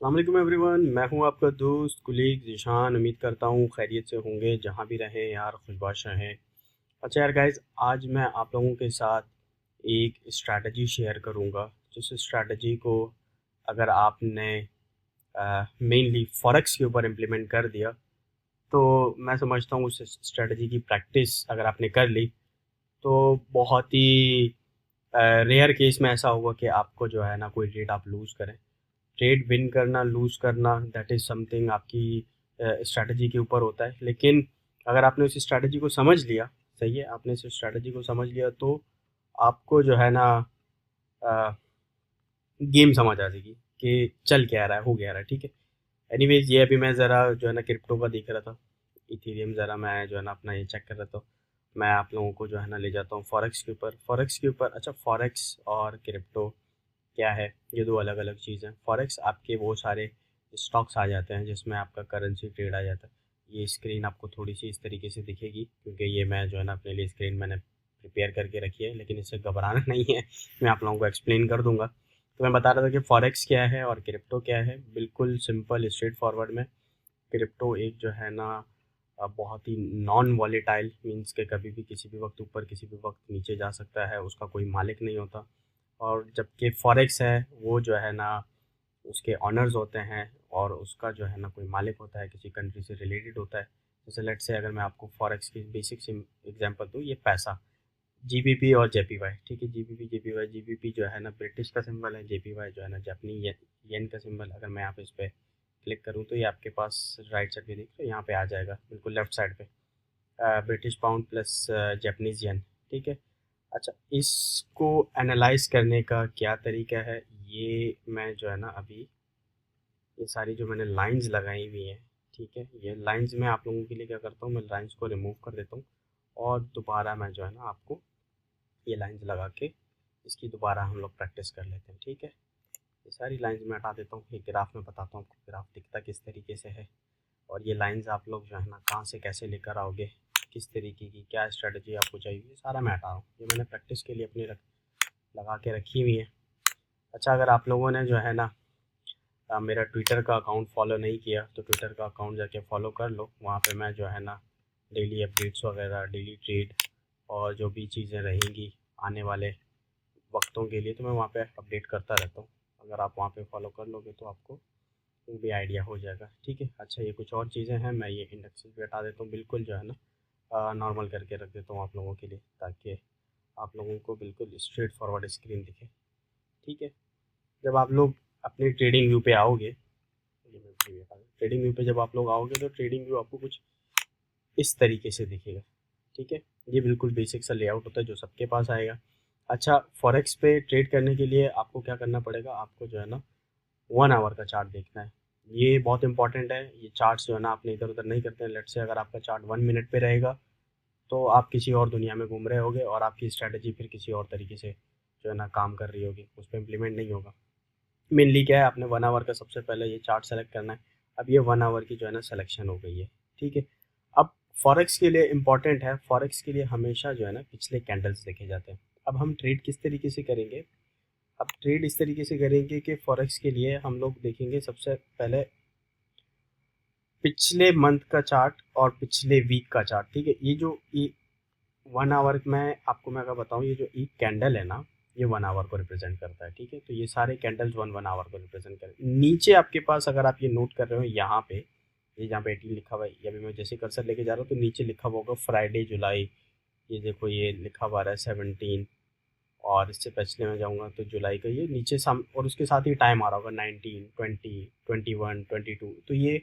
अस्सलाम वालेकुम एवरीवन, मैं हूं आपका दोस्त कुलीग ज़ीशान। उम्मीद करता हूं खैरियत से होंगे, जहां भी रहें यार खुशबाश रहें। अच्छा यार गाइस, आज मैं आप लोगों के साथ एक स्ट्रैटेजी शेयर करूंगा। जिस स्ट्रैटेजी को अगर आपने मेनली फॉरेक्स के ऊपर इम्प्लीमेंट कर दिया, तो मैं समझता हूँ उस स्ट्रैटेजी की प्रैक्टिस अगर आपने कर ली, तो बहुत ही रेयर केस में ऐसा होगा कि आपको जो है ना कोई ट्रेड आप लूज़ करें। ट्रेड विन करना लूज़ करना दैट इज़ समथिंग आपकी स्ट्रैटेजी के ऊपर होता है। लेकिन अगर आपने उस स्ट्रैटेजी को समझ लिया, सही है, आपने इस स्ट्रैटेजी को समझ लिया, तो आपको जो है ना गेम समझ आ जाएगी कि चल क्या रहा है, हो क्या रहा है। ठीक है। एनीवेज, ये अभी मैं ज़रा जो है ना क्रिप्टो का देख रहा था, इथेरियम ज़रा मैं जो है ना अपना ये चेक कर रहा था। मैं आप लोगों को जो है ना ले जाता हूँ फॉरेक्स के ऊपर। अच्छा, फॉरेक्स और क्रिप्टो क्या है? ये दो अलग अलग चीज़ हैं। फॉरेक्स आपके वो सारे स्टॉक्स आ जाते हैं जिसमें आपका करेंसी ट्रेड आ जाता है। ये स्क्रीन आपको थोड़ी सी इस तरीके से दिखेगी, क्योंकि ये मैं जो है ना अपने लिए स्क्रीन मैंने प्रिपेयर करके रखी है, लेकिन इससे घबराना नहीं है। मैं आप लोगों को एक्सप्लेन कर दूंगा। तो मैं बता रहा था कि फॉरेक्स क्या है और क्रिप्टो क्या है। बिल्कुल सिंपल स्ट्रेट फॉरवर्ड में, क्रिप्टो एक जो है ना बहुत ही नॉन वॉलेटाइल, मीन्स के कभी भी किसी भी वक्त ऊपर किसी भी वक्त नीचे जा सकता है, उसका कोई मालिक नहीं होता। और जबकि फॉरेक्स है वो जो है ना उसके ऑनर्स होते हैं, और उसका जो है ना कोई मालिक होता है, किसी कंट्री से रिलेटेड होता है। जैसे लेट्स से अगर मैं आपको फॉरेक्स की बेसिक सी एग्जांपल दूँ, ये पैसा जीबीपी और जेपीवाई। ठीक है, जीबीपी जेपीवाई, जीबीपी जो है ना ब्रिटिश का सिंबल है, जेपीवाई जो है ना जापानी येन का सिंबल। अगर मैं यहाँ पे इस पर क्लिक करूँ तो ये आपके पास राइट साइड पे देख रहे हो, यहाँ पे आ जाएगा बिल्कुल लेफ्ट साइड पे, British pound plus Japanese yen. ठीक है। अच्छा, इसको एनालाइज करने का क्या तरीका है, ये मैं जो है ना अभी ये सारी जो मैंने लाइंस लगाई हुई हैं, ठीक है, ये लाइंस मैं आप लोगों के लिए क्या करता हूँ, मैं लाइंस को रिमूव कर देता हूँ, और दोबारा मैं जो है ना आपको ये लाइंस लगा के इसकी दोबारा हम लोग प्रैक्टिस कर लेते हैं। ठीक है। ये सारी लाइंस मैं हटा देता हूँ, एक ग्राफ में बताता हूँ आपको ग्राफ दिखता किस तरीके से है, और ये लाइंस आप लोग जो है ना कहाँ से कैसे लेकर आओगे, किस तरीके की क्या स्ट्रेटजी आपको चाहिए, ये सारा मैं हटा रहा हूँ। ये मैंने प्रैक्टिस के लिए अपनी लगा के रखी हुई है। अच्छा, अगर आप लोगों ने जो है ना मेरा ट्विटर का अकाउंट फॉलो नहीं किया, तो ट्विटर का अकाउंट जाके फॉलो कर लो। वहाँ पे मैं जो है ना डेली अपडेट्स वगैरह, डेली ट्रेड और जो भी चीज़ें रहेंगी आने वाले वक्तों के लिए, तो मैं वहाँ पे अपडेट करता रहता हूँ। अगर आप वहाँ पे फॉलो कर लोगे तो आपको भी आइडिया हो जाएगा। ठीक है। अच्छा, ये कुछ और चीज़ें हैं, मैं ये इंडेक्सेस भी हटा देता हूँ, बिल्कुल जो है ना नॉर्मल करके रख देता हूँ आप लोगों के लिए, ताकि आप लोगों को बिल्कुल स्ट्रेट फॉरवर्ड स्क्रीन दिखे। ठीक है। जब आप लोग अपने ट्रेडिंग व्यू पे आओगे, ट्रेडिंग व्यू पे जब आप लोग आओगे, तो ट्रेडिंग व्यू आपको कुछ इस तरीके से दिखेगा। ठीक है। ये बिल्कुल बेसिक सा लेआउट होता है जो सबके पास आएगा। अच्छा, फॉरेक्स पे ट्रेड करने के लिए आपको क्या करना पड़ेगा, आपको जो है ना 1 आवर का चार्ट देखना है। ये बहुत इंपॉर्टेंट है। ये चार्ट्स जो है ना आपने इधर उधर नहीं करते हैं। लेट से अगर आपका चार्ट 1 मिनट पे रहेगा, तो आप किसी और दुनिया में घूम रहे होगे, और आपकी स्ट्रैटेजी फिर किसी और तरीके से जो है ना काम कर रही होगी, उस पर इम्प्लीमेंट नहीं होगा। मेनली क्या है, आपने 1 आवर का सबसे पहले ये चार्ट सेलेक्ट करना है। अब ये 1 आवर की जो है ना सिलेक्शन हो गई है। ठीक है। अब फॉरेक्स के लिए इम्पॉर्टेंट है, फॉरेक्स के लिए हमेशा जो है ना पिछले कैंडल्स देखे जाते हैं। अब हम ट्रेड किस तरीके से करेंगे, अब ट्रेड इस तरीके से करेंगे कि फॉरेक्स के लिए हम लोग देखेंगे सबसे पहले पिछले मंथ का चार्ट और पिछले वीक का चार्ट। ठीक है। ये जो 1 आवर में आपको मैं अगर बताऊँ, ये जो एक कैंडल है ना, ये 1 आवर को रिप्रेजेंट करता है। ठीक है। तो ये सारे कैंडल्स वन वन आवर को रिप्रेजेंट कर, नीचे आपके पास अगर आप ये नोट कर रहे हो यहाँ पे, ये जहाँ पे 18 लिखा हुआ है, ये अभी मैं जैसे कर्सर लेके जा रहा हूँ तो नीचे लिखा हुआ होगा फ्राइडे जुलाई। ये देखो, ये लिखा हुआ है 17, और इससे पिछले में जाऊँगा तो जुलाई का ये नीचे साम, और उसके साथ ही टाइम आ रहा होगा 19, 20, 21, 22। तो ये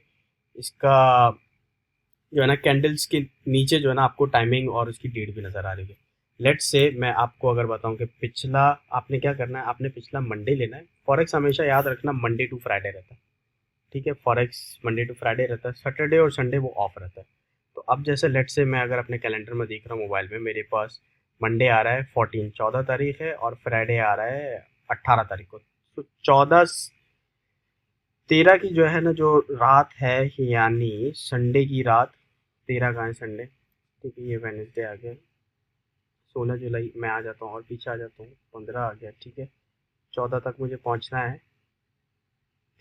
इसका जो है ना कैंडल्स के नीचे जो है ना आपको टाइमिंग और उसकी डेट भी नज़र आ रही है। लेट्स से मैं आपको अगर बताऊं कि पिछला, आपने क्या करना है, आपने पिछला मंडे लेना है। फॉरेक्स हमेशा याद रखना मंडे टू फ्राइडे रहता है। ठीक है। फॉरेक्स मंडे टू फ्राइडे रहता है, सैटरडे और संडे वो ऑफ रहता है। तो अब जैसे लेट्स से मैं अगर अपने कैलेंडर में देख रहा हूँ मोबाइल में, मेरे पास मंडे आ रहा है 14, 14 तारीख है, और फ्राइडे आ रहा है 18 तारीख को। तो 13 की जो है ना जो रात है, यानी संडे की रात, 13 का है संडे। ठीक है, ये वेडनेसडे आ गया, 16 जुलाई मैं आ जाता हूँ और पीछे आ जाता हूँ, 15 आ गया। ठीक है। 14 तक मुझे पहुँचना है।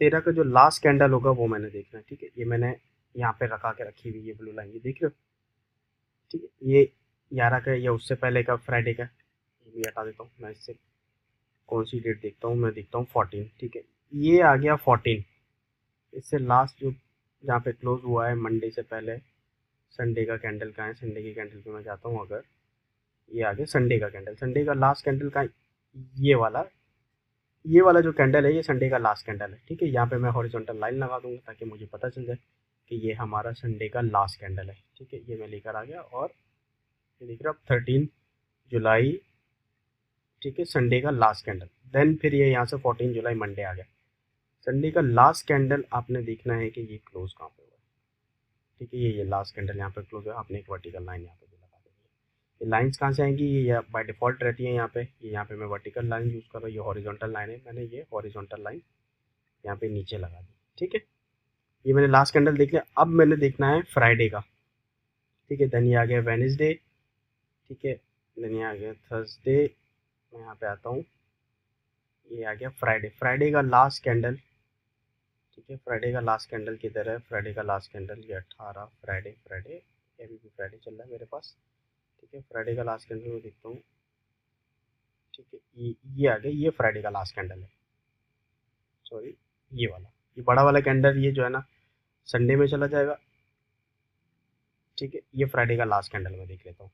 13 का जो लास्ट कैंडल होगा वो मैंने देखना है, ठीक है। ये मैंने यहाँ पे रखी हुई ये ब्लू लाइन, ये देख रहे हो, ठीक है। ये 11 का या उससे पहले का फ्राइडे का, ये भी हटा देता हूँ मैं। इससे कौन सी डेट देखता हूँ, मैं देखता हूँ 14, ठीक है। ये आ गया 14। इससे लास्ट जो जहाँ पे क्लोज हुआ है मंडे से पहले, संडे का कैंडल कहाँ है, संडे की कैंडल पे मैं जाता हूँ। अगर ये आ गया संडे का कैंडल, संडे का लास्ट कैंडल का ये वाला जो कैंडल है ये संडे का लास्ट कैंडल है, ठीक है। यहाँ पे मैं हॉरिजॉन्टल लाइन लगा दूंगा ताकि मुझे पता चल जाए कि ये हमारा संडे का लास्ट कैंडल है, ठीक है। ये मैं लेकर आ गया और ये देख रहे हो 13 जुलाई, ठीक है, संडे का लास्ट कैंडल। देन फिर ये यहाँ से 14 जुलाई मंडे आ गया। संडे का लास्ट कैंडल आपने देखना है कि ये क्लोज कहाँ पे हुआ है, ठीक है। ये लास्ट कैंडल यहाँ पे क्लोज है, आपने एक वर्टिकल लाइन यहाँ पे भी लगा देनी है। ये लाइंस कहाँ से आएंगी, ये बाय डिफ़ॉल्ट रहती है यहाँ पे। ये यहाँ पे मैं वर्टिकल लाइन यूज़ कर रहा हूँ, ये हॉरिजॉन्टल लाइन है, मैंने ये हॉरिजॉन्टल लाइन यहाँ पे नीचे लगा दी, ठीक है। ये मैंने लास्ट कैंडल देख लिया। अब मैंने देखना है फ्राइडे का, ठीक है। देन ये आ गया वेडनेसडे, ठीक है। देन ये आ गया थर्सडे, मैं यहाँ पे आता हूँ, ये आ गया फ्राइडे। फ्राइडे का लास्ट कैंडल, ठीक है। फ्राइडे का लास्ट कैंडल किधर है, फ्राइडे का लास्ट कैंडल ये 18 फ्राइडे, ये अभी भी फ्राइडे चल रहा है मेरे पास, ठीक है। फ्राइडे का लास्ट कैंडल मैं देखता हूँ, ठीक है। ये आ गया, ये फ्राइडे का लास्ट कैंडल है, सॉरी ये वाला, ये बड़ा वाला कैंडल ये जो है ना संडे में चला जाएगा, ठीक है। ये फ्राइडे का लास्ट कैंडल मैं देख लेता हूँ।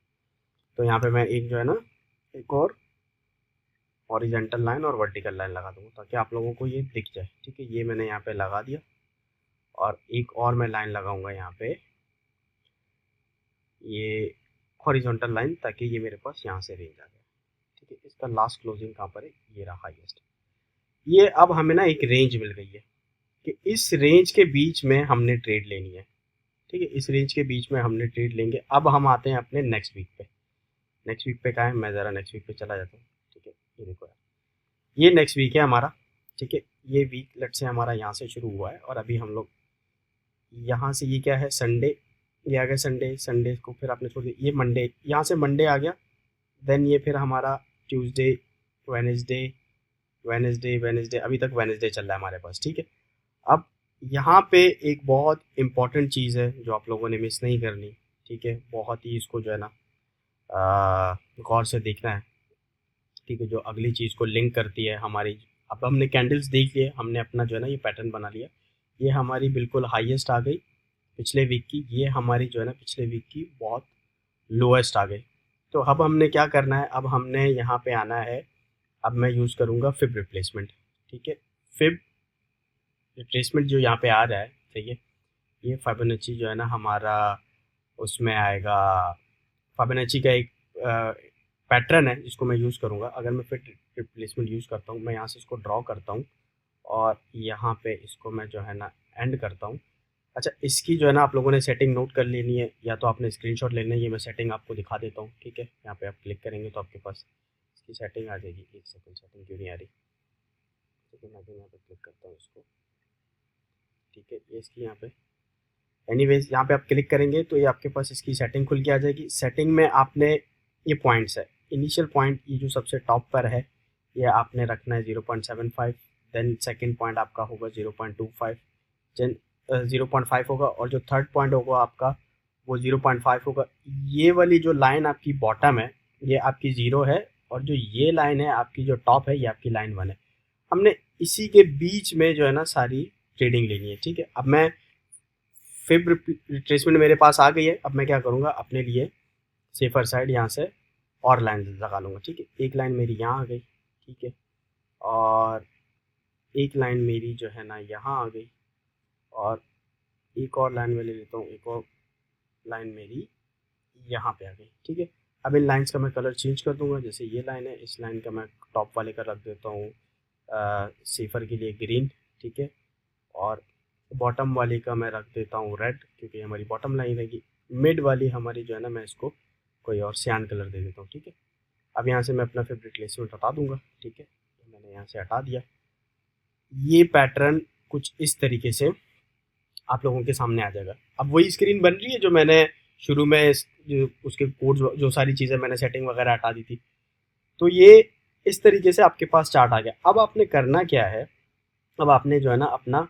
तो यहाँ पे मैं एक जो है ना एक और हॉरिजॉन्टल लाइन और वर्टिकल लाइन लगा दूँगा ताकि आप लोगों को ये दिख जाए, ठीक है। ये मैंने यहाँ पे लगा दिया और एक और मैं लाइन लगाऊंगा यहाँ पे, ये हॉरिजॉन्टल लाइन, ताकि ये मेरे पास यहाँ से रेंज आ गया, ठीक है। इसका लास्ट क्लोजिंग कहाँ पर है, ये रहा हाईएस्ट। ये अब हमें ना एक रेंज मिल गई है कि इस रेंज के बीच में हमने ट्रेड लेनी है, ठीक है। इस रेंज के बीच में हमने ट्रेड लेंगे। अब हम आते हैं अपने नेक्स्ट वीक पे। नेक्स्ट वीक पे क्या है, मैं ज़रा नेक्स्ट वीक पे चला जाता हूँ, ठीक है। ये देखो यार, ये नेक्स्ट वीक है हमारा, ठीक है। ये वीक लेट से हमारा यहाँ से शुरू हुआ है और अभी हम लोग यहाँ से, ये क्या है संडे, ये आ गया संडे, संडे को फिर आपने छोड़ दिया, ये मंडे, यहाँ से मंडे आ गया। देन ये फिर हमारा ट्यूसडे, वेडनेसडे, वेडनेसडे, अभी तक वेडनेसडे चल रहा है हमारे पास, ठीक है। अब यहाँ पे एक बहुत इम्पॉर्टेंट चीज़ है जो आप लोगों ने मिस नहीं करनी, ठीक है। बहुत ही इसको जो है ना गौर से देखना है, ठीक है। जो अगली चीज़ को लिंक करती है हमारी, अब हमने कैंडल्स देख लिए, हमने अपना जो है ना ये पैटर्न बना लिया। ये हमारी बिल्कुल हाईएस्ट आ गई पिछले वीक की, ये हमारी जो है ना पिछले वीक की बहुत लोएस्ट आ गई। तो अब हमने क्या करना है, अब हमने यहाँ पे आना है। अब मैं यूज़ करूँगा फिब रिप्लेसमेंट, ठीक है। फिब रिट्रेसमेंट जो यहाँ पे आ रहा है, ठीक है, ये फिबोनाची जो है ना हमारा उसमें आएगा। फिबोनाची का एक पैटर्न है जिसको मैं यूज़ करूँगा। अगर मैं फिर रिप्लेसमेंट यूज़ करता हूँ, मैं यहाँ से इसको ड्रॉ करता हूँ और यहाँ पे इसको मैं जो है ना एंड करता हूँ। अच्छा, इसकी जो है ना आप लोगों ने सेटिंग नोट कर लेनी है या तो आपने स्क्रीनशॉट लेना है। ये मैं सेटिंग आपको दिखा देता हूँ, ठीक है। यहाँ पे आप क्लिक करेंगे तो आपके पास इसकी सेटिंग आ जाएगी। एक सेकंड, सेटिंग क्यों नहीं आ रही, ठीक है। मैं यहाँ पे क्लिक करता हूँ इसको, ठीक है। ये इसकी यहाँ पे एनीवेज यहाँ पे आप क्लिक करेंगे तो ये आपके पास इसकी सेटिंग खुल के आ जाएगी। सेटिंग में आपने ये पॉइंट्स है, इनिशियल पॉइंट ये जो सबसे टॉप पर है ये आपने रखना है 0.75। देन सेकंड पॉइंट आपका होगा 0.25, देन 0.5 होगा और जो थर्ड पॉइंट होगा आपका वो 0.5 होगा। ये वाली जो लाइन आपकी बॉटम है ये आपकी 0 है और जो ये लाइन है आपकी जो टॉप है ये आपकी लाइन 1 है। हमने इसी के बीच में जो है ना सारी ट्रेडिंग लेनी है, ठीक है। अब मैं फिब रिट्रेसमेंट मेरे पास आ गई है। अब मैं क्या करूँगा, अपने लिए सेफर साइड यहाँ से और लाइन लगा लूँगा, ठीक है। एक लाइन मेरी यहाँ आ गई, ठीक है, और एक लाइन मेरी जो है ना यहाँ आ गई और एक और लाइन में ले लेता हूँ, एक और लाइन मेरी यहाँ पे आ गई, ठीक है। अब इन लाइंस का मैं कलर चेंज कर दूँगा। जैसे ये लाइन है, इस लाइन का मैं टॉप वाले का रख देता हूँ सेफर के लिए ग्रीन, ठीक है, और बॉटम वाली का मैं रख देता हूँ रेड क्योंकि हमारी बॉटम लाइन रहेगी। मिड वाली हमारी जो है ना मैं इसको कोई और सियान कलर दे देता हूँ, ठीक है। अब यहाँ से मैं अपना फिब रिप्लेसमेंट हटा दूँगा, ठीक है। तो मैंने यहाँ से हटा दिया। ये पैटर्न कुछ इस तरीके से आप लोगों के सामने आ जाएगा। अब वही स्क्रीन बन रही है जो मैंने शुरू में जो उसके कोड्स जो सारी चीज़ें मैंने सेटिंग वगैरह हटा दी थी। तो ये इस तरीके से आपके पास चार्ट आ गया। अब आपने करना क्या है, अब आपने जो है ना अपना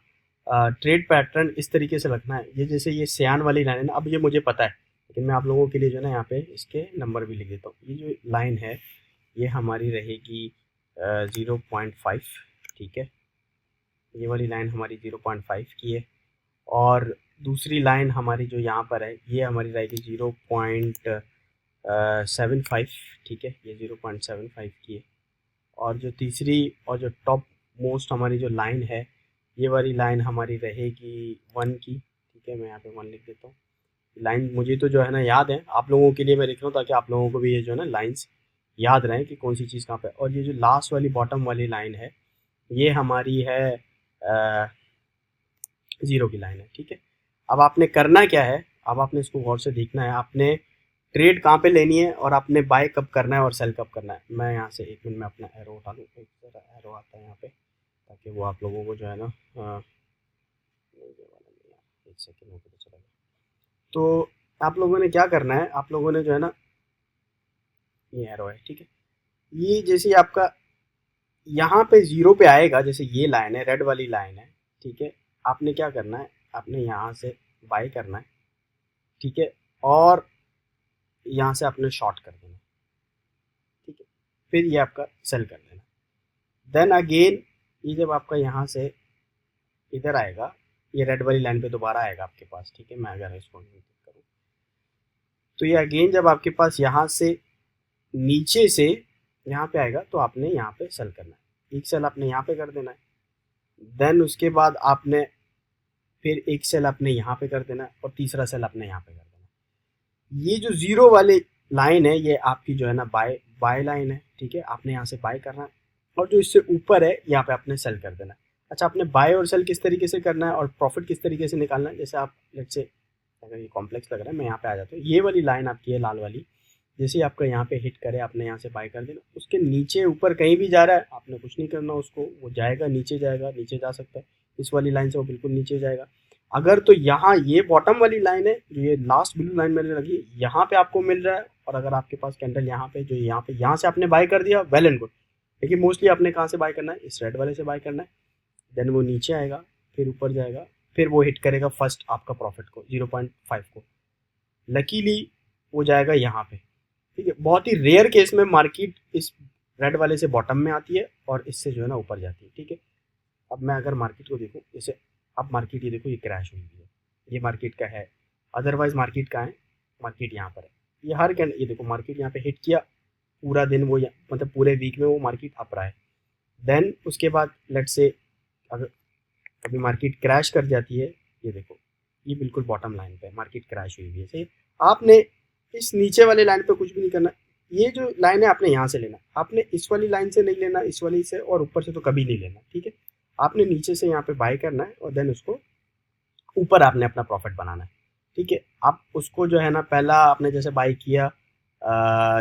ट्रेड पैटर्न इस तरीके से रखना है। ये जैसे ये सियान वाली लाइन है ना, अब ये मुझे पता है, लेकिन मैं आप लोगों के लिए जो है ना यहाँ पे इसके नंबर भी लिख देता हूँ। ये जो लाइन है ये हमारी रहेगी 0.5, ठीक है, ये वाली लाइन हमारी 0.5 की है। और दूसरी लाइन हमारी जो यहाँ पर है ये हमारी रहेगी 0.75, ठीक है, ये 0.75 की है। और जो तीसरी और जो टॉप मोस्ट हमारी जो लाइन है ये वाली लाइन हमारी रहेगी 1 की, ठीक है, मैं यहाँ पे 1 लिख देता हूँ। लाइन मुझे तो जो है ना याद है, आप लोगों के लिए मैं लिख रहा हूँ ताकि आप लोगों को भी ये जो है ना लाइंस याद रहें कि कौन सी चीज़ कहाँ पे। और ये जो लास्ट वाली बॉटम वाली लाइन है ये हमारी है 0 की लाइन है, ठीक है। अब आपने करना क्या है, अब आपने इसको गौर से देखना है, आपने ट्रेड कहाँ पे लेनी है और आपने बाय कब करना है और सेल कब करना है। मैं यहाँ से 1 मिनट में अपना एरो उठा लूँ, एक जरा एरो आता है यहाँ पे ताकि वो आप लोगों को जो है ना एक सेकेंड होकर चलेगा। तो आप लोगों ने क्या करना है, आप लोगों ने जो है ना ये एरो है, ठीक है, ये जैसे आपका यहाँ पे 0 पे आएगा, जैसे ये लाइन है रेड वाली लाइन है, ठीक है, आपने क्या करना है, आपने यहाँ से बाय करना है, ठीक है, और यहाँ से आपने शॉर्ट कर देना, ठीक है, फिर ये आपका सेल कर देना। देन अगेन ये जब आपका यहाँ से इधर आएगा, ये रेड वाली लाइन पे दोबारा आएगा आपके पास, ठीक है, मैं अगर इसको करूँ तो ये अगेन जब आपके पास यहाँ से नीचे से यहाँ पे आएगा तो आपने यहाँ पे सेल करना है। एक सेल आपने यहाँ पे कर देना है, देन उसके बाद आपने फिर एक सेल आपने यहाँ पे कर देना है और तीसरा सेल आपने यहाँ पे कर देना है। ये जो 0 वाली लाइन है ये आपकी जो है ना बाय लाइन है, ठीक है, आपने यहाँ से बाय करना है और जो इससे ऊपर है यहाँ पे आपने सेल कर देना है। अच्छा, आपने बाय और सेल किस तरीके से करना है और प्रॉफिट किस तरीके से निकालना है, जैसे आप लेट्स से अगर ये कॉम्प्लेक्स लग रहा है मैं यहाँ पे आ जाता हूँ, ये वाली लाइन आपकी है लाल वाली, जैसे ही आपका यहाँ पे हिट करे आपने यहाँ से बाय कर देना, उसके नीचे ऊपर कहीं भी जा रहा है आपने कुछ नहीं करना उसको, वो जाएगा नीचे, जाएगा नीचे जा सकता है, इस वाली लाइन से वो बिल्कुल नीचे जाएगा। अगर तो यहाँ ये बॉटम वाली लाइन है जो ये लास्ट ब्लू लाइन मैंने रखी यहाँ पे आपको मिल रहा है और अगर आपके पास कैंडल यहाँ पे जो यहाँ पे यहाँ से आपने बाय कर दिया वेल एंड गुड, लेकिन मोस्टली आपने कहाँ से बाय करना है, इस रेड वाले से बाय करना है। देन वो नीचे आएगा फिर ऊपर जाएगा फिर वो हिट करेगा फर्स्ट आपका प्रॉफिट को 0.5 को, लकीली वो जाएगा यहाँ पे, ठीक है। बहुत ही रेयर केस में मार्केट इस रेड वाले से बॉटम में आती है और इससे जो है ना ऊपर जाती है, ठीक है। अब मैं अगर मार्केट को देखूँ, जैसे अब मार्केट ये देखो ये क्रैश हुई है, ये मार्केट का है, अदरवाइज मार्केट का है, मार्केट यहाँ पर है, ये हर कैंडल ये देखो मार्केट यहाँ पे हिट किया, पूरा दिन वो मतलब पूरे वीक में वो मार्केट अप रहा है। देन उसके बाद लेट्स से अगर अभी मार्केट क्रैश कर जाती है, ये देखो ये बिल्कुल बॉटम लाइन पे मार्केट क्रैश हुई है, सही। आपने इस नीचे वाले लाइन पे कुछ भी नहीं करना, ये जो लाइन है आपने यहाँ से लेना, आपने इस वाली लाइन से नहीं लेना, इस वाली से और ऊपर से तो कभी नहीं लेना, ठीक है। आपने नीचे से यहाँ पे बाय करना है और देन उसको ऊपर आपने अपना प्रॉफिट बनाना है, ठीक है। आप उसको जो है ना पहला आपने जैसे बाय किया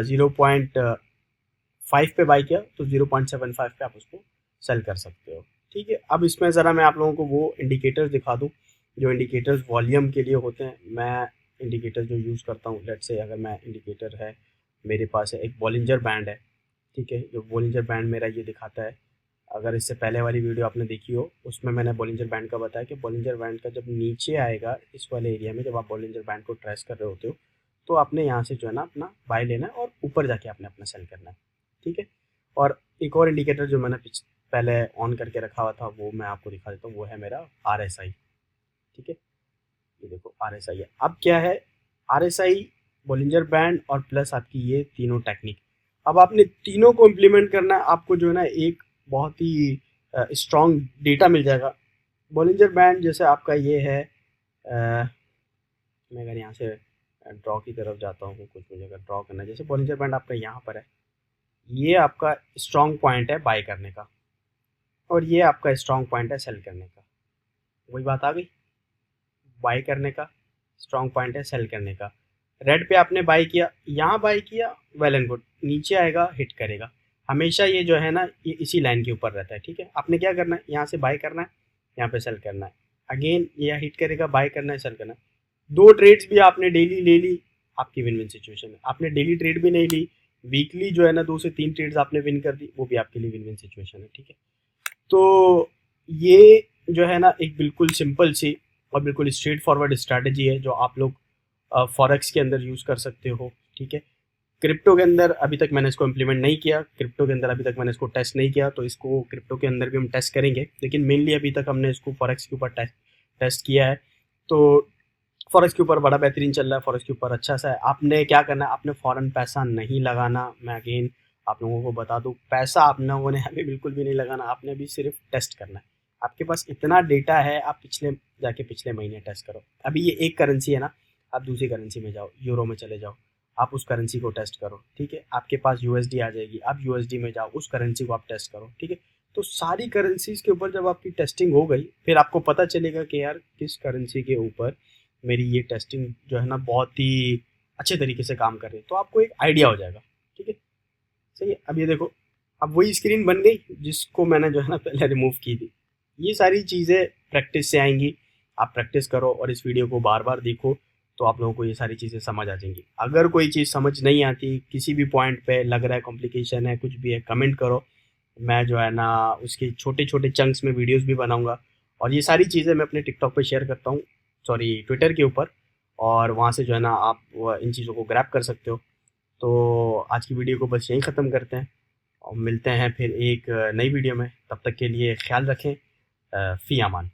0.5 पे बाय किया तो 0.75 पे आप उसको सेल कर सकते हो, ठीक है। अब इसमें ज़रा मैं आप लोगों को वो इंडिकेटर्स दिखा दूँ जो इंडिकेटर्स वॉल्यूम के लिए होते हैं। मैं इंडिकेटर जो यूज़ करता हूँ, लेट्स से अगर मैं इंडिकेटर है मेरे पास है एक बॉलिंजर बैंड है, ठीक है, जो बॉलिंजर बैंड मेरा ये दिखाता है। अगर इससे पहले वाली वीडियो आपने देखी हो उसमें मैंने बॉलिंजर बैंड का बताया कि बॉलिंजर बैंड का जब नीचे आएगा इस वाले एरिया में, जब आप बॉलिंजर बैंड को ट्रेस कर रहे होते हो तो आपने यहाँ से जो है ना अपना बाय लेना है और ऊपर जाके आपने अपना सेल करना है, ठीक है। और एक और इंडिकेटर जो मैंने पहले ऑन करके रखा हुआ था वो मैं आपको दिखा देता हूँ, वो है मेरा RSI, ठीक है, ये देखो RSI है। अब क्या है, RSI, बॉलिंजर बैंड और प्लस आपकी ये तीनों टेक्निक, अब आपने तीनों को इम्प्लीमेंट करना है, आपको जो है ना एक बहुत ही स्ट्रॉन्ग डेटा मिल जाएगा। बॉलिंजर बैंड जैसे आपका ये है, मैं अगर यहाँ से ड्रॉ की तरफ जाता हूँ, कुछ मुझे अगर ड्रॉ करना है, जैसे बॉलिंजर बैंड आपका यहाँ पर है, ये आपका स्ट्रॉन्ग पॉइंट है बाय करने का और ये आपका स्ट्रॉन्ग पॉइंट है सेल करने का। वही बात आ गई, बाय करने का स्ट्रॉन्ग पॉइंट है सेल करने का। रेड पे आपने बाय किया, यहाँ बाय किया, वेल एंड गुड, नीचे आएगा हिट करेगा, हमेशा ये जो है ना ये इसी लाइन के ऊपर रहता है, ठीक है। आपने क्या करना है, यहाँ से बाय करना है, यहाँ पे सेल करना है, अगेन ये हिट करेगा, बाय करना है, सेल करना है। 2 ट्रेड्स भी आपने डेली ले ली, आपकी विन विन सिचुएशन है। आपने डेली ट्रेड भी नहीं ली, वीकली जो है ना 2 से 3 ट्रेड्स आपने विन कर दी, वो भी आपके लिए विन विन सिचुएशन है, ठीक है। तो ये जो है ना एक बिल्कुल सिंपल सी और बिल्कुल स्ट्रेट फॉरवर्ड स्ट्रैटेजी है जो आप लोग फॉरेक्स के अंदर यूज़ कर सकते हो, ठीक है। क्रिप्टो के अंदर अभी तक मैंने इसको इम्प्लीमेंट नहीं किया, क्रिप्टो के अंदर अभी तक मैंने इसको टेस्ट नहीं किया, तो इसको क्रिप्टो के अंदर भी हम टेस्ट करेंगे, लेकिन मेनली अभी तक हमने इसको फॉरेक्स के ऊपर टेस्ट किया है। तो फॉरेक्स के ऊपर बड़ा बेहतरीन चल रहा है, फॉरेक्स के ऊपर अच्छा सा है। आपने क्या करना है, आपने फ़ौरन पैसा नहीं लगाना। मैं अगेन आप लोगों को बता दूँ, पैसा आप लोगों ने अभी बिल्कुल भी नहीं लगाना, आपने अभी सिर्फ टेस्ट करना है। आपके पास इतना डेटा है, आप पिछले महीने टेस्ट करो। अभी ये एक करेंसी है ना, आप दूसरी करेंसी में जाओ, यूरो में चले जाओ, आप उस करेंसी को टेस्ट करो, ठीक है। आपके पास यूएसडी आ जाएगी, आप यूएसडी में जाओ, उस करेंसी को आप टेस्ट करो, ठीक है। तो सारी करेंसीज के ऊपर जब आपकी टेस्टिंग हो गई, फिर आपको पता चलेगा कि यार किस करेंसी के ऊपर मेरी ये टेस्टिंग जो है ना बहुत ही अच्छे तरीके से काम कर रही है, तो आपको एक आइडिया हो जाएगा, ठीक है। सही है। अब ये देखो, अब वही स्क्रीन बन गई जिसको मैंने जो है ना पहले रिमूव की थी। ये सारी चीज़ें प्रैक्टिस से आएंगी। आप प्रैक्टिस करो और इस वीडियो को बार बार देखो, तो आप लोगों को ये सारी चीज़ें समझ आ जाएंगी। अगर कोई चीज़ समझ नहीं आती, किसी भी पॉइंट पे लग रहा है कॉम्प्लिकेशन है, कुछ भी है, कमेंट करो। मैं जो है ना उसके छोटे छोटे चंक्स में वीडियोस भी बनाऊंगा, और ये सारी चीज़ें मैं अपने टिकटॉक पे शेयर करता हूँ, सॉरी ट्विटर के ऊपर, और वहाँ से जो है ना आप इन चीज़ों को ग्रैब कर सकते हो। तो आज की वीडियो को बस यहीं ख़त्म करते हैं और मिलते हैं फिर एक नई वीडियो में। तब तक के लिए ख्याल रखें। फ़ी अमान।